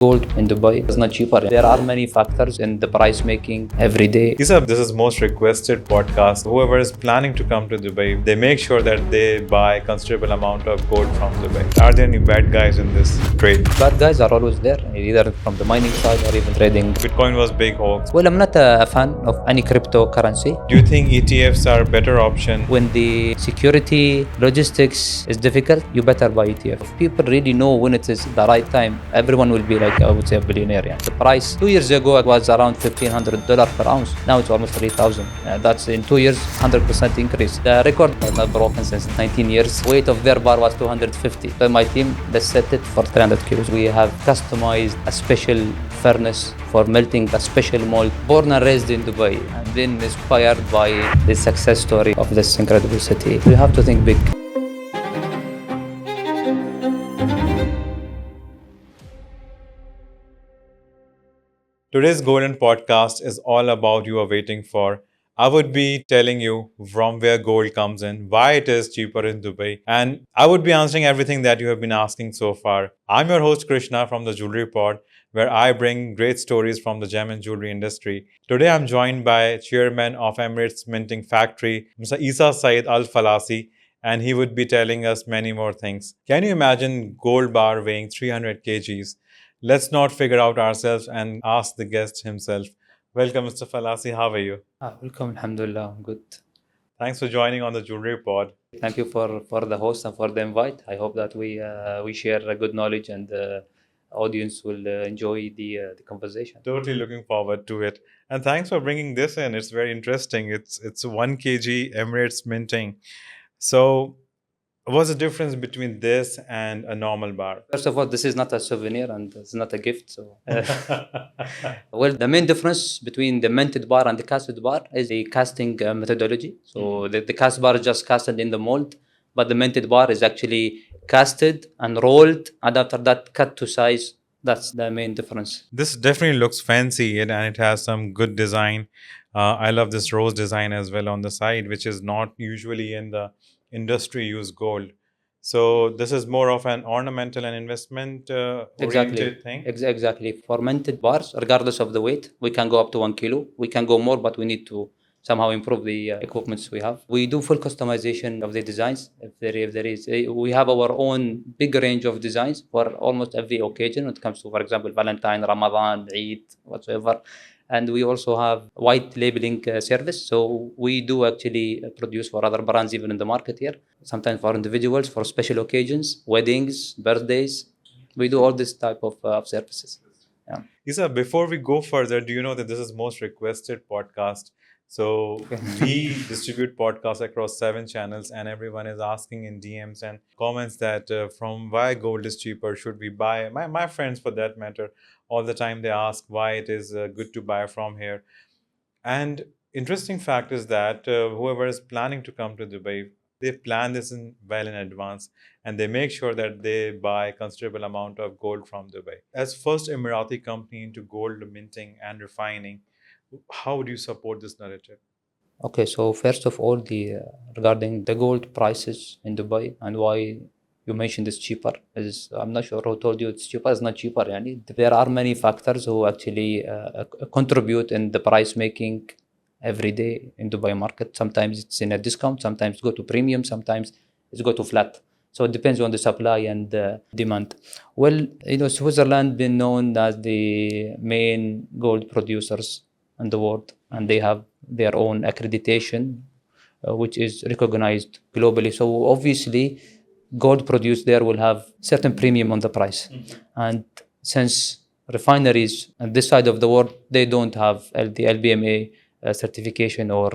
Gold in Dubai is not cheaper. There are many factors in the price making every day. Isa, this is most requested podcast. Whoever is planning to come to Dubai, they make sure that they buy considerable amount of gold from Dubai. Are there any bad guys in this trade? Bad guys are always there, either from the mining side or even trading. Bitcoin was big hoax. Well, I'm not a fan of any cryptocurrency. Do you think ETFs are a better option? When the security, logistics is difficult, you better buy ETF. If people really know when it is the right time, everyone will be like, I would say, a billionaire. Yeah. The price 2 years ago it was around $1,500 per ounce. Now it's almost 3,000. That's in 2 years, 100% increase. The record has not broken since 19 years. Weight of their bar was 250. So my team, let's set it for 300 kilos. We have customized a special furnace for melting a special mold, born and raised in Dubai, and been inspired by the success story of this incredible city. We have to think big. Today's Golden Podcast is all about you are waiting for. I would be telling you from where gold comes in, why it is cheaper in Dubai, and I would be answering everything that you have been asking so far. I'm your host Krishna from the Jewellery Pod, where I bring great stories from the gem and jewelry industry. Today I'm joined by Chairman of Emirates Minting Factory, Mr. Isa Saeed Al Falasi, and he would be telling us many more things. Can you imagine gold bar weighing 300 kgs? Let's not figure out ourselves and ask the guest himself. Welcome, Mr. Falasi. How are you? Welcome, alhamdulillah, I'm good. Thanks for joining on the Jewellery Pod. Thank you for the host and for the invite. I hope that we share a good knowledge and audience will enjoy the conversation. Totally looking forward to it. And thanks for bringing this in. It's very interesting. It's 1 kg Emirates minting. So what's the difference between this and a normal bar? First of all, this is not a souvenir and it's not a gift. So, well, the main difference between the minted bar and the casted bar is the casting methodology. So the cast bar is just casted in the mold, but the minted bar is actually casted and rolled, and after that cut to size. That's the main difference. This definitely looks fancy and it has some good design. I love this rose design as well on the side, which is not usually in the industry use gold. So this is more of an ornamental and investment oriented thing. Exactly. For minted bars, regardless of the weight, we can go up to 1 kilo. We can go more, but we need to somehow improve the equipments we have. We do full customization of the designs. If there is, we have our own big range of designs for almost every occasion. When it comes to, for example, Valentine, Ramadan, Eid, whatsoever. And we also have white labeling service. So we do actually produce for other brands even in the market here. Sometimes for individuals, for special occasions, weddings, birthdays. We do all this type of services. Yeah. Isa, before we go further, do you know that this is most requested podcast? So we distribute podcasts across 7 channels and everyone is asking in DMs and comments that from why gold is cheaper, should we buy? My friends for that matter, all the time they ask why it is good to buy from here. And interesting fact is that whoever is planning to come to Dubai, they plan this well in advance and they make sure that they buy considerable amount of gold from Dubai. As first Emirati company into gold minting and refining, how would you support this narrative? Okay, so first of all, regarding the gold prices in Dubai and why you mentioned it's cheaper, is I'm not sure who told you it's cheaper. It's not cheaper. Yani. There are many factors who actually contribute in the price making every day in Dubai market. Sometimes it's in a discount, sometimes go to premium, sometimes it's go to flat. So it depends on the supply and demand. Well, Switzerland been known as the main gold producers in the world, and they have their own accreditation, which is recognized globally. So obviously, gold produced there will have certain premium on the price. And since refineries on this side of the world, they don't have the LBMA certification or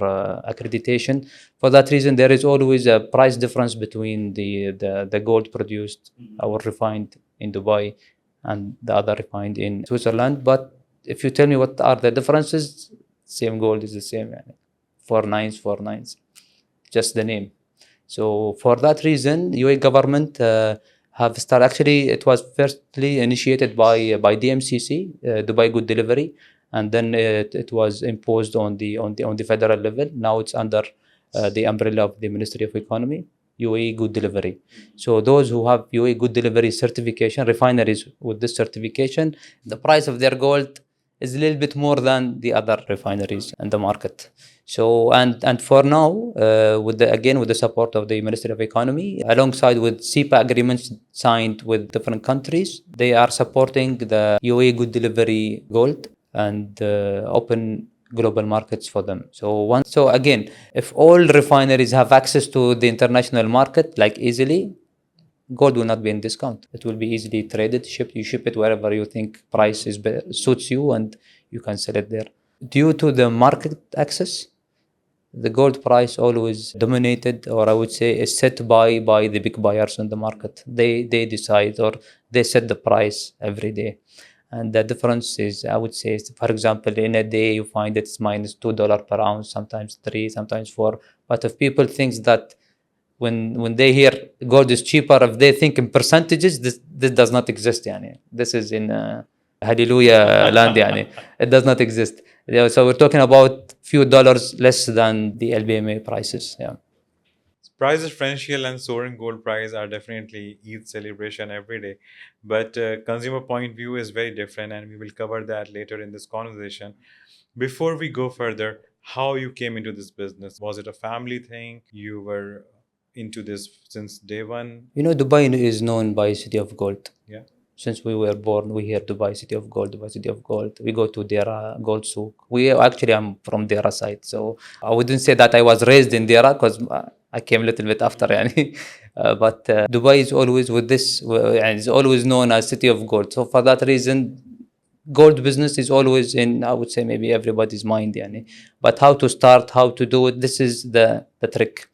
accreditation. For that reason, there is always a price difference between the gold produced or refined in Dubai and the other refined in Switzerland. But if you tell me what are the differences, same gold is the same. 4 nines, just the name. So for that reason, UAE government have started. Actually, it was firstly initiated by DMCC, Dubai Good Delivery, and then it was imposed on the federal level. Now it's under the umbrella of the Ministry of Economy. UAE Good Delivery. So those who have UAE Good Delivery certification, refineries with this certification, the price of their gold is a little bit more than the other refineries in the market. So and for now, with the support of the Ministry of Economy, alongside with CEPA agreements signed with different countries, they are supporting the UAE Good Delivery gold and open global markets for them. So again, if all refineries have access to the international market like easily, gold will not be in discount. It will be easily traded, shipped. You ship it wherever you think price is suits you, and you can sell it there. Due to the market access, the gold price always dominated, or I would say is set by the big buyers in the market. They decide, or they set the price every day. And the difference is, I would say, for example, in a day you find it's minus $2 per ounce, sometimes three, sometimes four. But if people think that when they hear gold is cheaper, if they think in percentages, this does not exist. Yani. This is in hallelujah land. Yani. It does not exist. So we're talking about few dollars less than the LBMA prices. Yeah. Price differential and soaring gold price are definitely Eid celebration every day, but consumer point view is very different, and we will cover that later in this conversation. Before we go further, how you came into this business? Was it a family thing? You were into this since day one? You know, Dubai is known by City of Gold. Yeah. Since we were born, we hear Dubai City of Gold, Dubai City of Gold. We go to Dera Gold Souk. I'm from Dera side, so I wouldn't say that I was raised in Dera because I came a little bit after, yani. But Dubai is always with this, and is always known as City of Gold. So for that reason, gold business is always in, I would say, maybe everybody's mind, yani. But how to start, how to do it, this is the trick.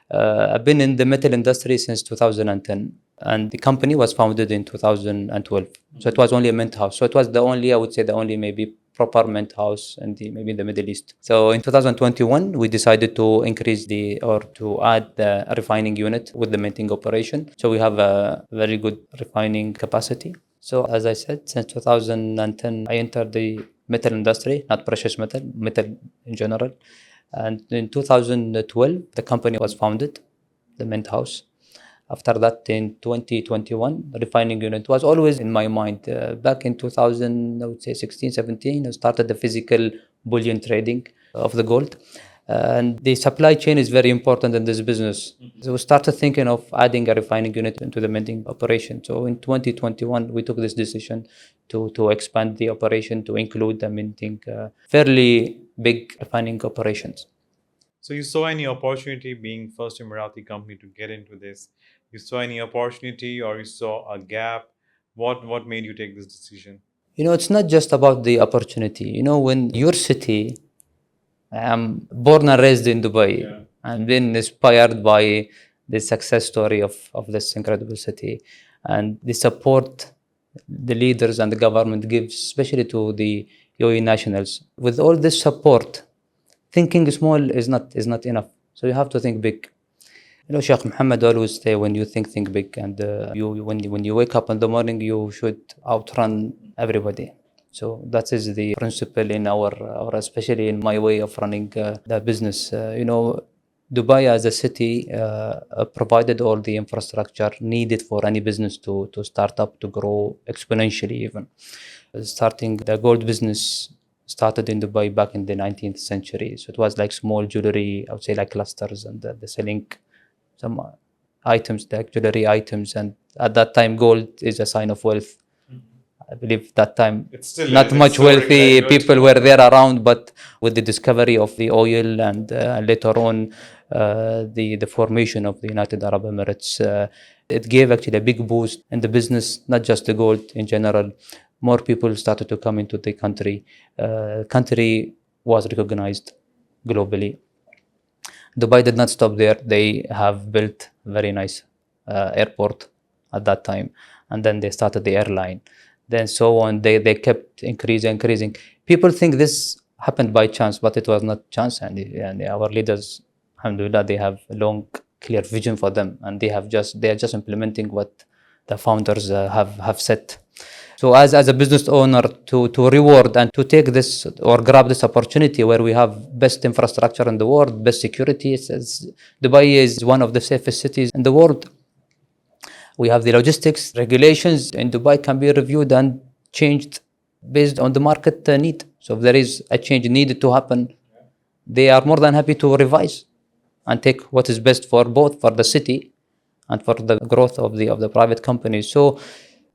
I've been in the metal industry since 2010, and the company was founded in 2012. So it was only a mint house. So it was the only maybe proper mint house in maybe in the Middle East. So in 2021, we decided to to add the refining unit with the minting operation. So we have a very good refining capacity. So as I said, since 2010, I entered the metal industry, not precious metal, metal in general. And in 2012, the company was founded, the Mint House. After that, in 2021, the refining unit was always in my mind. Back in 2000, I would say 16, 17, I started the physical bullion trading of the gold. And the supply chain is very important in this business. So we started thinking of adding a refining unit into the minting operation. So in 2021, we took this decision to expand the operation to include the minting, fairly big refining operations. So you saw any opportunity being first Emirati company to get into this? You saw any opportunity, or you saw a gap? What made you take this decision? You know, it's not just about the opportunity. You know, when your city, I'm born and raised in Dubai, Yeah. and been inspired by the success story of this incredible city, and the support the leaders and the government gives, especially to the UAE nationals. With all this support, thinking small is not enough. So you have to think big. You know, Sheikh Muhammad always say, when you think big, and when you wake up in the morning, you should outrun everybody. So that is the principle in our especially in my way of running the business. You know, Dubai as a city provided all the infrastructure needed for any business to start up, to grow exponentially even. Starting the gold business started in Dubai back in the 19th century. So it was like small jewelry, I would say like clusters, and the selling some items, like jewelry items. And at that time, gold is a sign of wealth. I believe that time It's still not much wealthy people were there around, but with the discovery of the oil and later on the formation of the United Arab Emirates, it gave actually a big boost in the business, not just the gold in general. More people started to come into the country. Country was recognized globally. Dubai did not stop there. They have built a very nice airport at that time, and then they started the airline. Then so on, they kept increasing. People think this happened by chance, but it was not chance. And our leaders, alhamdulillah, they have a long, clear vision for them, and they are just implementing what the founders have set. So as a business owner, to reward and to take this or grab this opportunity where we have best infrastructure in the world, best security. Dubai is one of the safest cities in the world. We have the logistics regulations in Dubai can be reviewed and changed based on the market need. So if there is a change needed to happen, they are more than happy to revise and take what is best for both, for the city and for the growth of the private companies. So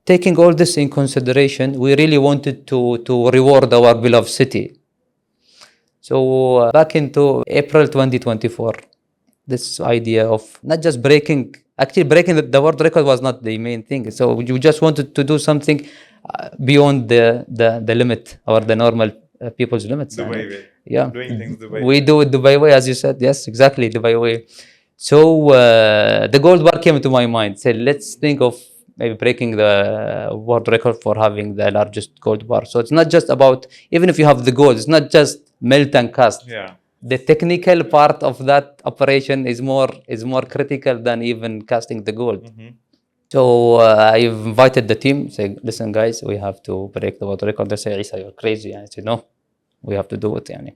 taking all this in consideration, we really wanted to reward our beloved city. So back into April 2024, this idea of not just breaking the world record was not the main thing. So we just wanted to do something beyond the limit or the normal people's limits. Dubai way. Yeah. Doing things Dubai We way. do it Dubai way, as you said. Yes, exactly, Dubai way. So the gold bar came into my mind. Said, let's think of maybe breaking the world record for having the largest gold bar. So it's not just about, even if you have the gold, it's not just melt and cast. Yeah. The technical part of that operation is more critical than even casting the gold. So I invited the team, say, listen guys, we have to break the world record. They say, Isa, you're crazy. I said, no, we have to do it. Yani.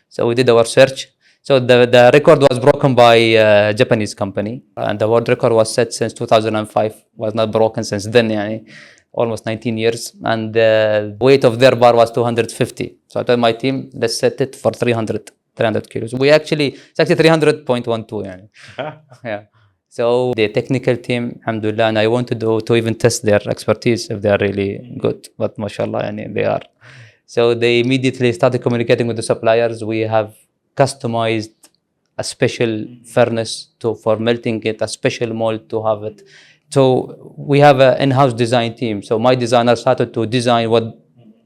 So we did our search. So the record was broken by a Japanese company, and the world record was set since 2005, was not broken since then, yani, almost 19 years. And the weight of their bar was 250. So I told my team, let's set it for 300 kilos. It's actually 300.12. Yani. Yeah. So the technical team, alhamdulillah, and I wanted to even test their expertise if they are really good. But mashallah, yani, they are. So they immediately started communicating with the suppliers. We have customized a special furnace for melting it, a special mold to have it. So we have an in-house design team. So my designer started to design what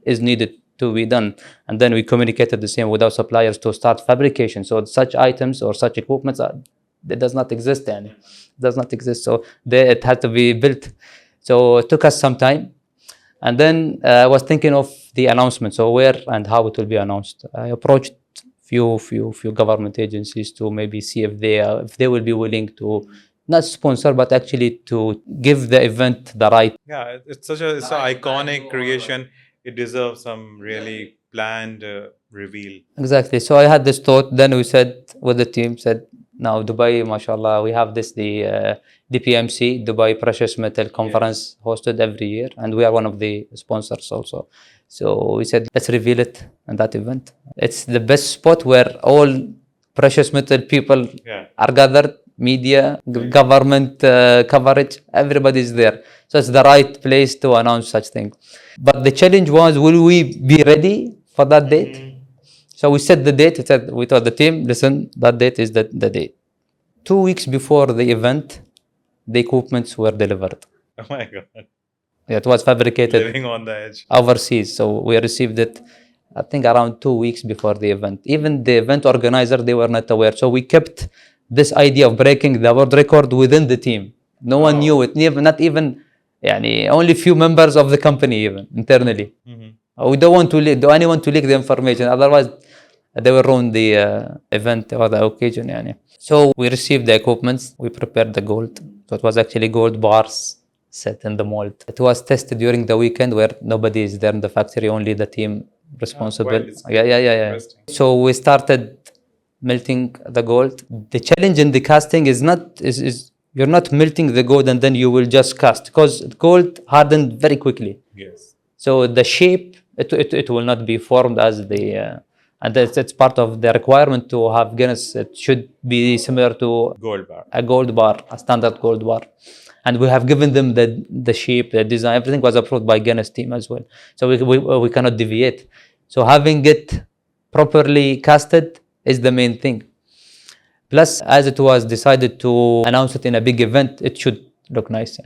is needed to be done. And then we communicated the same with our suppliers to start fabrication. So such items or such equipment, that does not exist. It does not exist. So it had to be built. So it took us some time. And then I was thinking of the announcement. So where and how it will be announced. I approached few government agencies to maybe see if they will be willing to not sponsor, but actually to give the event the right. Yeah, it's an iconic creation. It deserves some really planned reveal. Exactly. So I had this thought. Then we said with the team, now Dubai, mashallah, we have the DPMC, Dubai Precious Metal Conference, hosted every year, and we are one of the sponsors also. So we said, let's reveal it in that event. It's the best spot where all precious metal people are gathered, media, government coverage, everybody is there. So it's the right place to announce such thing. But the challenge was, will we be ready for that date? So we set the date. We told the team, listen, that date is the date. 2 weeks before the event, the equipments were delivered. Oh my God. It was fabricated Living on the edge. overseas. So we received it, I think, around 2 weeks before the event. Even the event organizer, they were not aware. So we kept this idea of breaking the world record within the team. No one knew it, not even, only few members of the company even, internally. We don't want anyone to leak the information, otherwise they will ruin the event or the occasion. So we received the equipment, we prepared the gold. So it was actually gold bars set in the mold. It was tested during the weekend where nobody is there in the factory, only the team responsible. Yeah. So we started melting the gold. The challenge in the casting is you're not melting the gold and then you will just cast, because gold hardened very quickly. Yes. So the shape, it will not be formed as the and it's part of the requirement to have Guinness. It should be similar to a gold bar, a standard gold bar. And we have given them the shape, the design, everything was approved by Guinness team as well. So we cannot deviate. So having it properly casted is the main thing. Plus, as it was decided to announce it in a big event, it should look nice.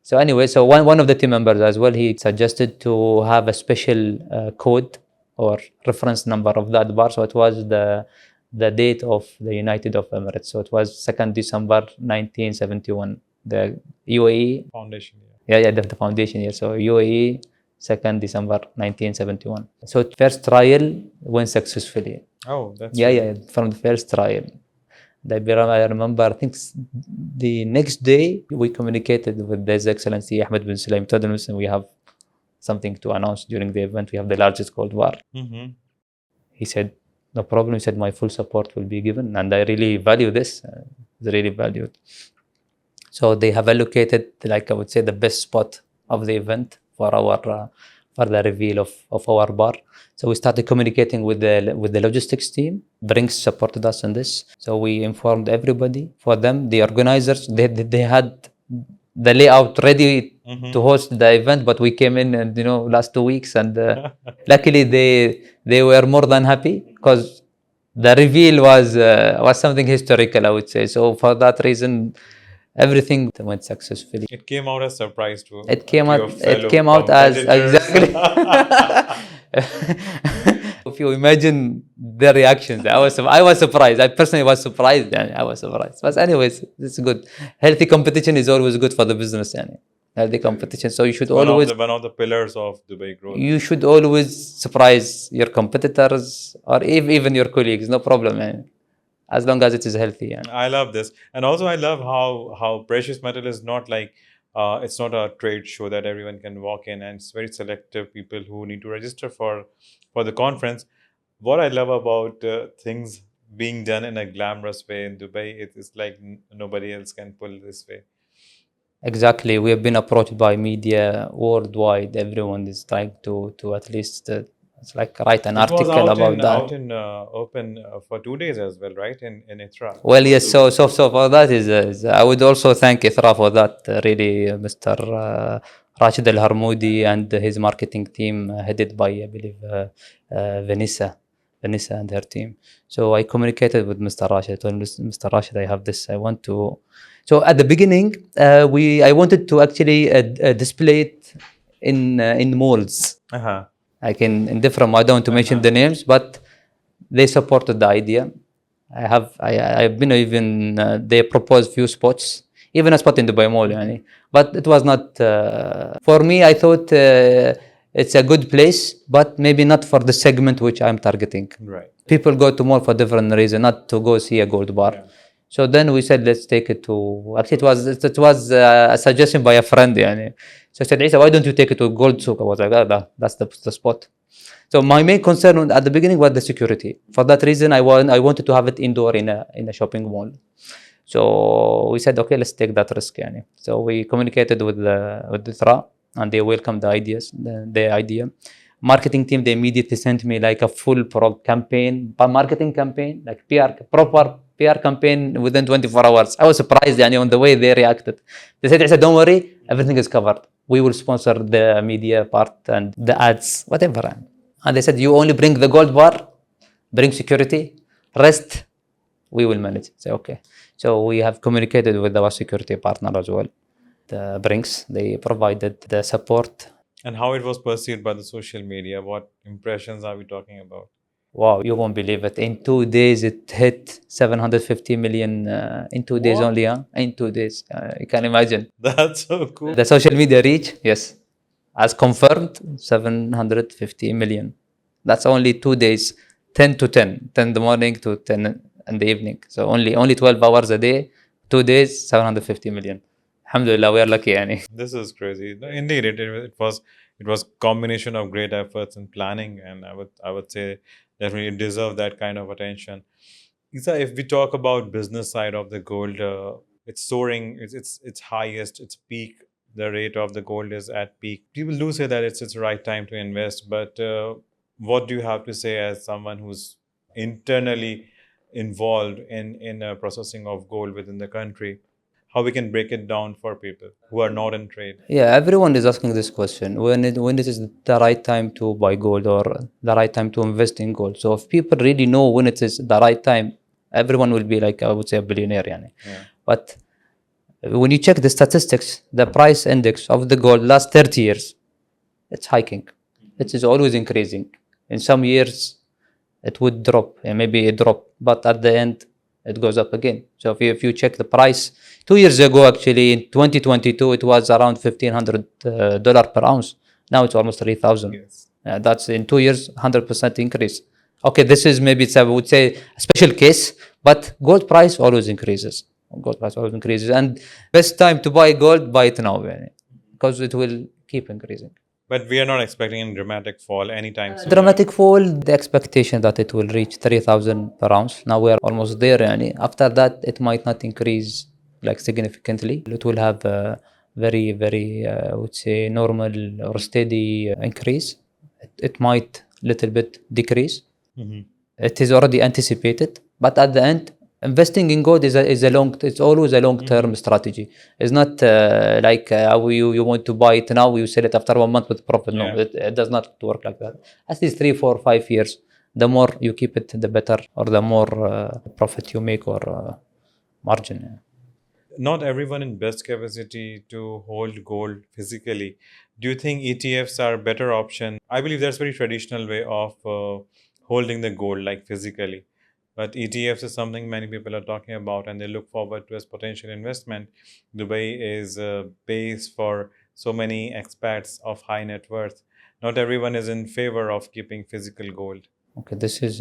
So anyway, so one of the team members as well, he suggested to have a special code or reference number of that bar. So it was the date of the United of Emirates. So it was 2nd December 1971. The UAE foundation year. Yeah, the foundation year. So UAE 2nd December 1971. So first trial went successfully. Oh, that's from the first trial. I remember, I think the next day we communicated with His Excellency Ahmed bin Sulaim. Told him, listen, we have something to announce during the event. We have the largest gold bar. Mm-hmm. He said, no problem. He said, my full support will be given. And I really value this. It's really valued. So they have allocated, like I would say, the best spot of the event for our for the reveal of our bar. So we started communicating with the logistics team. Brinks supported us in this. So we informed everybody. For them, the organizers, they had the layout ready to host the event, but we came in and last 2 weeks, and luckily they were more than happy because the reveal was something historical, I would say. So for that reason, everything went successfully. It came out as surprise to It came to out. your fellow It came out as competitors. exactly. If you imagine their reactions, I was surprised. I personally was surprised. And I was surprised. But anyways, it's good. Healthy competition is always good for the business. Healthy competition. So you should always. One of the pillars of Dubai growth. You should always surprise your competitors or even your colleagues. No problem. As long as it is healthy. I love this. And also I love how precious metal is not like, it's not a trade show that everyone can walk in, and it's very selective people who need to register for the conference. What I love about things being done in a glamorous way in Dubai, it is like nobody else can pull this way. Exactly. We have been approached by media worldwide. Everyone is trying to at least write an article about that. Out in open for 2 days as well, right? In ITRA. Well, yes. So for that is I would also thank ITRA for that. Really, Mr. Rashid Al Harmoudi and his marketing team, headed by, I believe, Vanessa and her team. So I communicated with Mr. Rashid. I told Mr. Rashid, I have this. I want to. So at the beginning, I wanted to actually display it in malls. Like in different. I don't want to mention the names, but they supported the idea. I've been even. They proposed few spots, even a spot in Dubai Mall, but it was not for me. I thought it's a good place, but maybe not for the segment which I'm targeting. Right. People go to mall for different reasons, not to go see a gold bar. Yeah. So then we said, let's take it to. Actually, it was a suggestion by a friend. So I said, Isa, why don't you take it to Gold Souk? I was like, that's the spot. So my main concern at the beginning was the security. For that reason, I wanted to have it indoor in a shopping mall. So we said, okay, let's take that risk. So we communicated with the TRA, and they welcomed the idea. Marketing team, they immediately sent me like a full marketing campaign, like proper PR campaign within 24 hours. I was surprised on the way they reacted. They said, don't worry, everything is covered. We will sponsor the media part and the ads, whatever. And they said, you only bring the gold bar, bring security, rest, we will manage. So, okay. So we have communicated with our security partner as well. The Brinks, they provided the support. And how it was perceived by the social media? What impressions are we talking about? Wow, you won't believe it. In 2 days, it hit 750 million in 2 days only. In 2 days. You can imagine. That's so cool. The social media reach, yes. As confirmed, 750 million. That's only 2 days, 10 to 10. 10 in the morning to 10 in the evening. So only 12 hours a day, 2 days, 750 million. Alhamdulillah, we are lucky. This is crazy. Indeed, it was combination of great efforts and planning, and I would say definitely deserve that kind of attention. Isa, if we talk about business side of the gold, it's soaring. It's highest. It's peak. The rate of the gold is at peak. People do say that it's the right time to invest, but what do you have to say as someone who's internally involved in processing of gold within the country? How we can break it down for people who are not in trade? Yeah, everyone is asking this question. When it is the right time to buy gold or the right time to invest in gold. So if people really know when it is the right time, everyone will be like, I would say, a billionaire. Yeah. But when you check the statistics, the price index of the gold last 30 years, it's hiking. It is always increasing. In some years, it would drop, and maybe it drop, but at the end, it goes up again. So if you check the price, 2 years ago, actually, in 2022, it was around $1,500 per ounce. Now it's almost 3,000. Yes. That's in 2 years, 100% increase. Okay, this is maybe I would say a special case, but gold price always increases. And best time to buy gold, buy it now, because it will keep increasing. But we are not expecting a dramatic fall anytime soon. Dramatic fall, the expectation that it will reach 3,000 per ounce. Now we are almost there. Yani. After that, it might not increase like significantly. It will have a very, I would say, normal or steady increase. It might little bit decrease. Mhm. It is already anticipated, but at the end, investing in gold it's always a long-term strategy. It's not like you want to buy it now, you sell it after 1 month with profit. No, Yeah. it does not work like that. At least 3, 4, 5 years. The more you keep it, the better, or the more profit you make, or margin. Not everyone in best capacity to hold gold physically. Do you think ETFs are a better option? I believe that's a very traditional way of holding the gold, like physically. But ETFs is something many people are talking about and they look forward to as potential investment. Dubai is a base for so many expats of high net worth. Not everyone is in favor of keeping physical gold. Okay, this is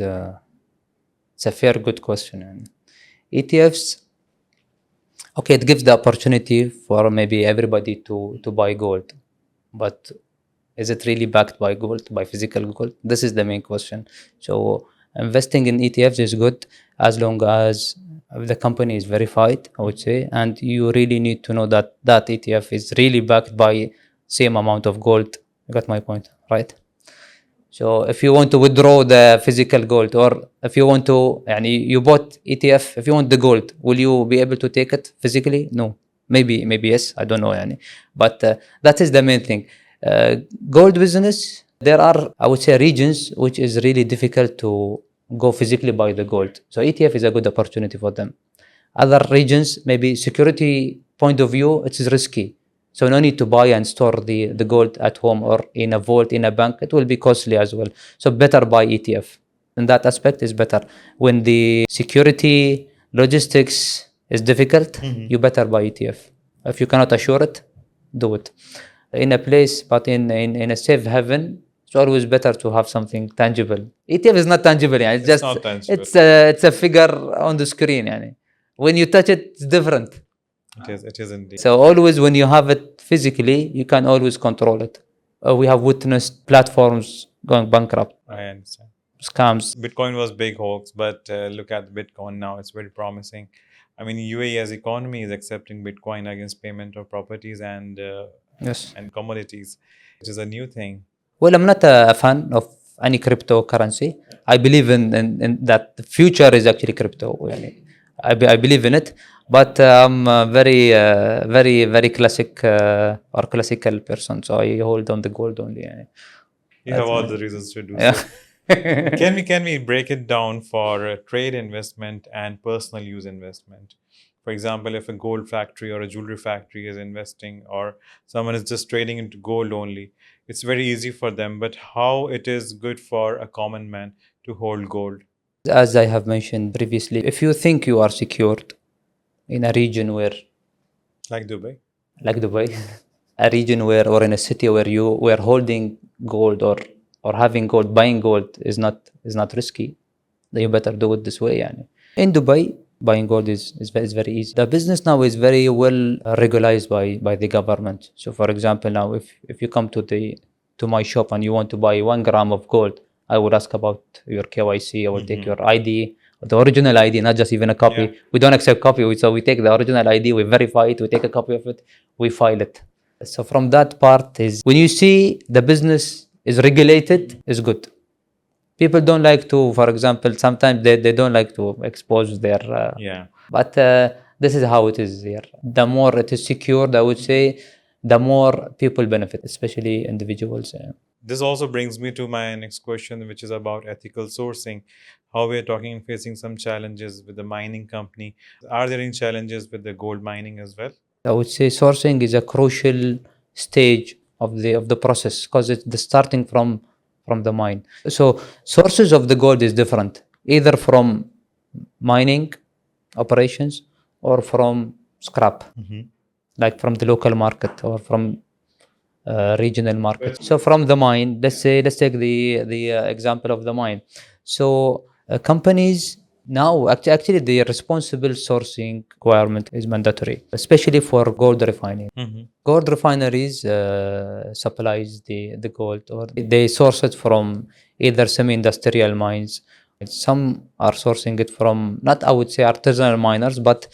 it's a fair, good question. And ETFs, okay, it gives the opportunity for maybe everybody to buy gold, but is it really backed by gold, by physical gold? This is the main question. So investing in ETFs is good as long as the company is verified, I would say, and you really need to know that that ETF is really backed by same amount of gold. You got my point, right? So if you want to withdraw the physical gold, or if you want to, يعني you bought ETF, if you want the gold, will you be able to take it physically? No. Maybe yes, I don't know. يعني. But that is the main thing. Gold business, there are, I would say, regions which is really difficult to go physically buy the gold. So ETF is a good opportunity for them. Other regions, maybe security point of view, it is risky. So no need to buy and store the gold at home or in a vault, in a bank. It will be costly as well. So better buy ETF. In that aspect is better. When the security, logistics is difficult, you better buy ETF. If you cannot assure it, do it. In a place, but in a safe haven, it's always better to have something tangible. ETF is not tangible. يعني. It's just not tangible. it's a figure on the screen. يعني. When you touch it, it's different. It is indeed. So always when you have it physically, you can always control it. We have witnessed platforms going bankrupt, I understand. scams. Bitcoin was big hoax, but look at Bitcoin now; it's very promising. I mean, UAE as economy is accepting Bitcoin against payment of properties and Yes. and commodities. It is a new thing. Well, I'm not a fan of any cryptocurrency. I believe in that the future is actually crypto. يعني. I believe in it, but I'm very classic or classical person. So I hold on the gold only. يعني. You have all the reasons to do Yeah. so. Can we break it down for trade investment and personal use investment? For example, if a gold factory or a jewelry factory is investing, or someone is just trading into gold only, it's very easy for them. But how it is good for a common man to hold gold? As I have mentioned previously, if you think you are secured in a region where, Like Dubai. like Dubai, a region where, or in a city where you were holding gold, or having gold, buying gold is not risky, then you better do it this way. يعني. In Dubai, buying gold is very easy. The business now is very well regularized by the government. So for example, now if you come to my shop and you want to buy 1 gram of gold, I would ask about your KYC. I will take your ID, the original ID, not just even a copy. Yeah. We don't accept copy. So we take the original ID, we verify it, we take a copy of it, we file it. So from that part is when you see the business is regulated, is good. People don't like to, for example, sometimes they don't like to expose their. Yeah. But this is how it is here. The more it is secured, I would say, the more people benefit, especially individuals. This also brings me to my next question, which is about ethical sourcing. How we are talking and facing some challenges with the mining company. Are there any challenges with the gold mining as well? I would say sourcing is a crucial stage of the process because it's the starting from the mine. So sources of the gold is different, either from mining operations or from scrap, like from the local market or from regional market. So from the mine, let's take the example of the mine. So companies Now, actually, the responsible sourcing requirement is mandatory, especially for gold refining. Mhm. Gold refineries supplies the gold, or they source it from either semi-industrial mines. Some are sourcing it from, not I would say artisanal miners, but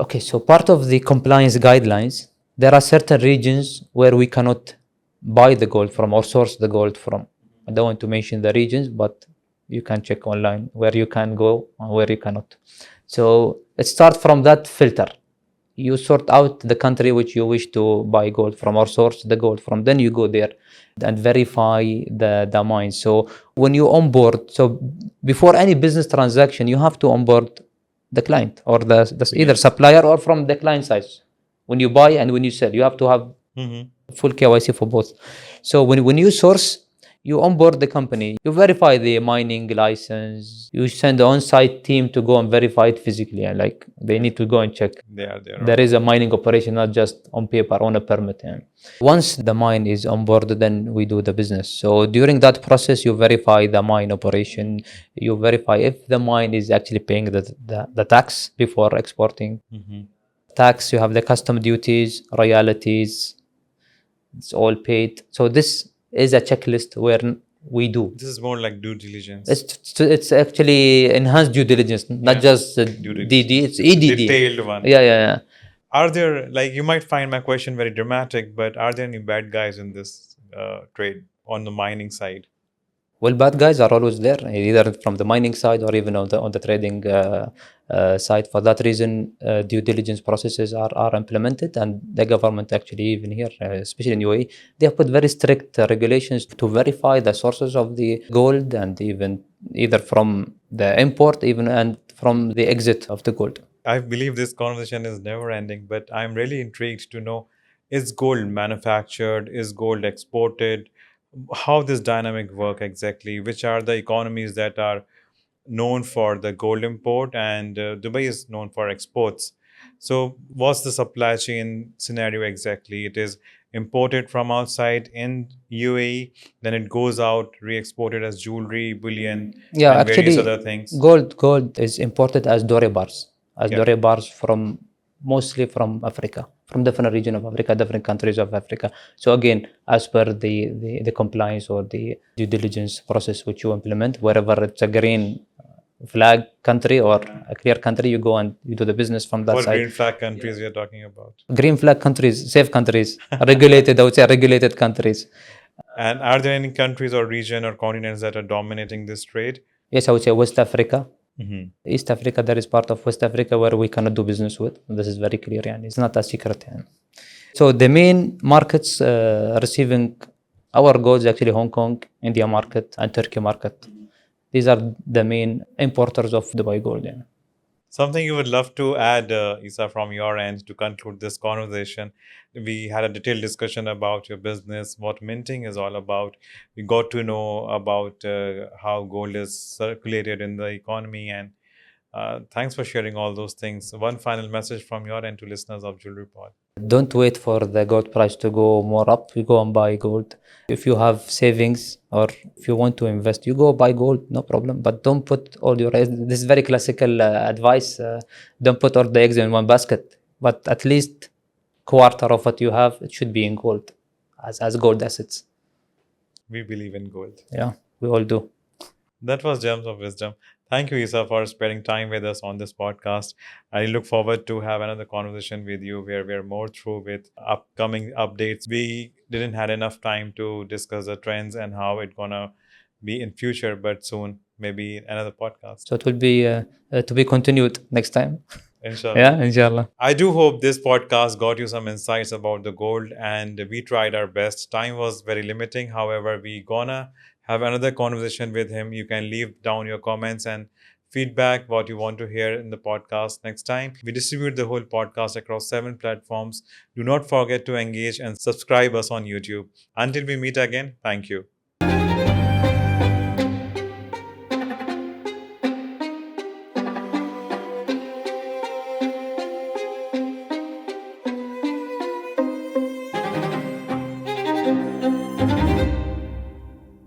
okay. So part of the compliance guidelines, there are certain regions where we cannot buy the gold from or source the gold from. I don't want to mention the regions, but you can check online where you can go and where you cannot. So it starts from that filter. You sort out the country which you wish to buy gold from or source the gold from. Then you go there and verify the mine. So when you onboard, so before any business transaction, you have to onboard the client or the either supplier or from the client side. When you buy and when you sell, you have to have Mhm. full KYC for both. So when you source, you onboard the company, you verify the mining license, you send the on-site team to go and verify it physically, and like they need to go and check They are there. there is a mining operation, not just on paper, on a permit. Yeah. Once the mine is on board, then we do the business. So during that process, you verify the mine operation, you verify if the mine is actually paying the tax before exporting. Mhm. Tax, you have the custom duties, royalties, it's all paid. So this is a checklist where we do. This is more like due diligence. It's actually enhanced due diligence, not just DD. It's EDD. Detailed one. Yeah. Are there, like, you might find my question very dramatic, but are there any bad guys in this trade on the mining side? Well, bad guys are always there, either from the mining side or even on the trading side. For that reason, due diligence processes are implemented, and the government actually even here, especially in UAE, they have put very strict regulations to verify the sources of the gold, and even either from the import, even and from the exit of the gold. I believe this conversation is never ending, but I'm really intrigued to know, is gold manufactured? Is gold exported? How this dynamic work exactly? Which are the economies that are known for the gold import, and Dubai is known for exports. So what's the supply chain scenario exactly? It is imported from outside in UAE, then it goes out, re-exported as jewelry, bullion, Yeah, and various actually, other things. gold is imported as dore bars, Yeah. from mostly from Africa, from different region of Africa, different countries of Africa. So again, as per the compliance or the due diligence process which you implement, wherever it's a green flag country or a clear country, you go and you do the business from that What side. green flag countries we are talking about? Green flag countries, safe countries, regulated, I would say regulated countries. And are there any countries or region or continents that are dominating this trade? Yes, I would say West Africa. Mhm. East Africa, there is part of West Africa where we cannot do business with. This is very clear, and it's not a secret. Yani. So the main markets receiving our goods actually Hong Kong, India market, and Turkey market. These are the main importers of Dubai gold. Yani. Something you would love to add, Isa, from your end to conclude this conversation? We had a detailed discussion about your business, what minting is all about. We got to know about how gold is circulated in the economy, and thanks for sharing all those things. One final message from your end to listeners of Jewelry Pod. Don't wait for the gold price to go more up. You go and buy gold. If you have savings or if you want to invest, you go buy gold, no problem. But don't put all your eggs. This is very classical advice. Don't put all the eggs in one basket. But at least quarter of what you have, it should be in gold, as gold assets. We believe in gold. Yeah, we all do. That was Gems of Wisdom. Thank you, Isa, for spending time with us on this podcast. I look forward to have another conversation with you where we're more through with upcoming updates. We didn't had enough time to discuss the trends and how it's gonna be in future, but soon maybe another podcast. So it will be to be continued next time. Inshallah. Yeah, inshallah. I do hope this podcast got you some insights about the gold, and we tried our best. Time was very limiting. However, we gonna have another conversation with him. You can leave down your comments and feedback what you want to hear in the podcast next time. We distribute the whole podcast across 7 platforms. Do not forget to engage and subscribe us on YouTube. Until we meet again, thank you.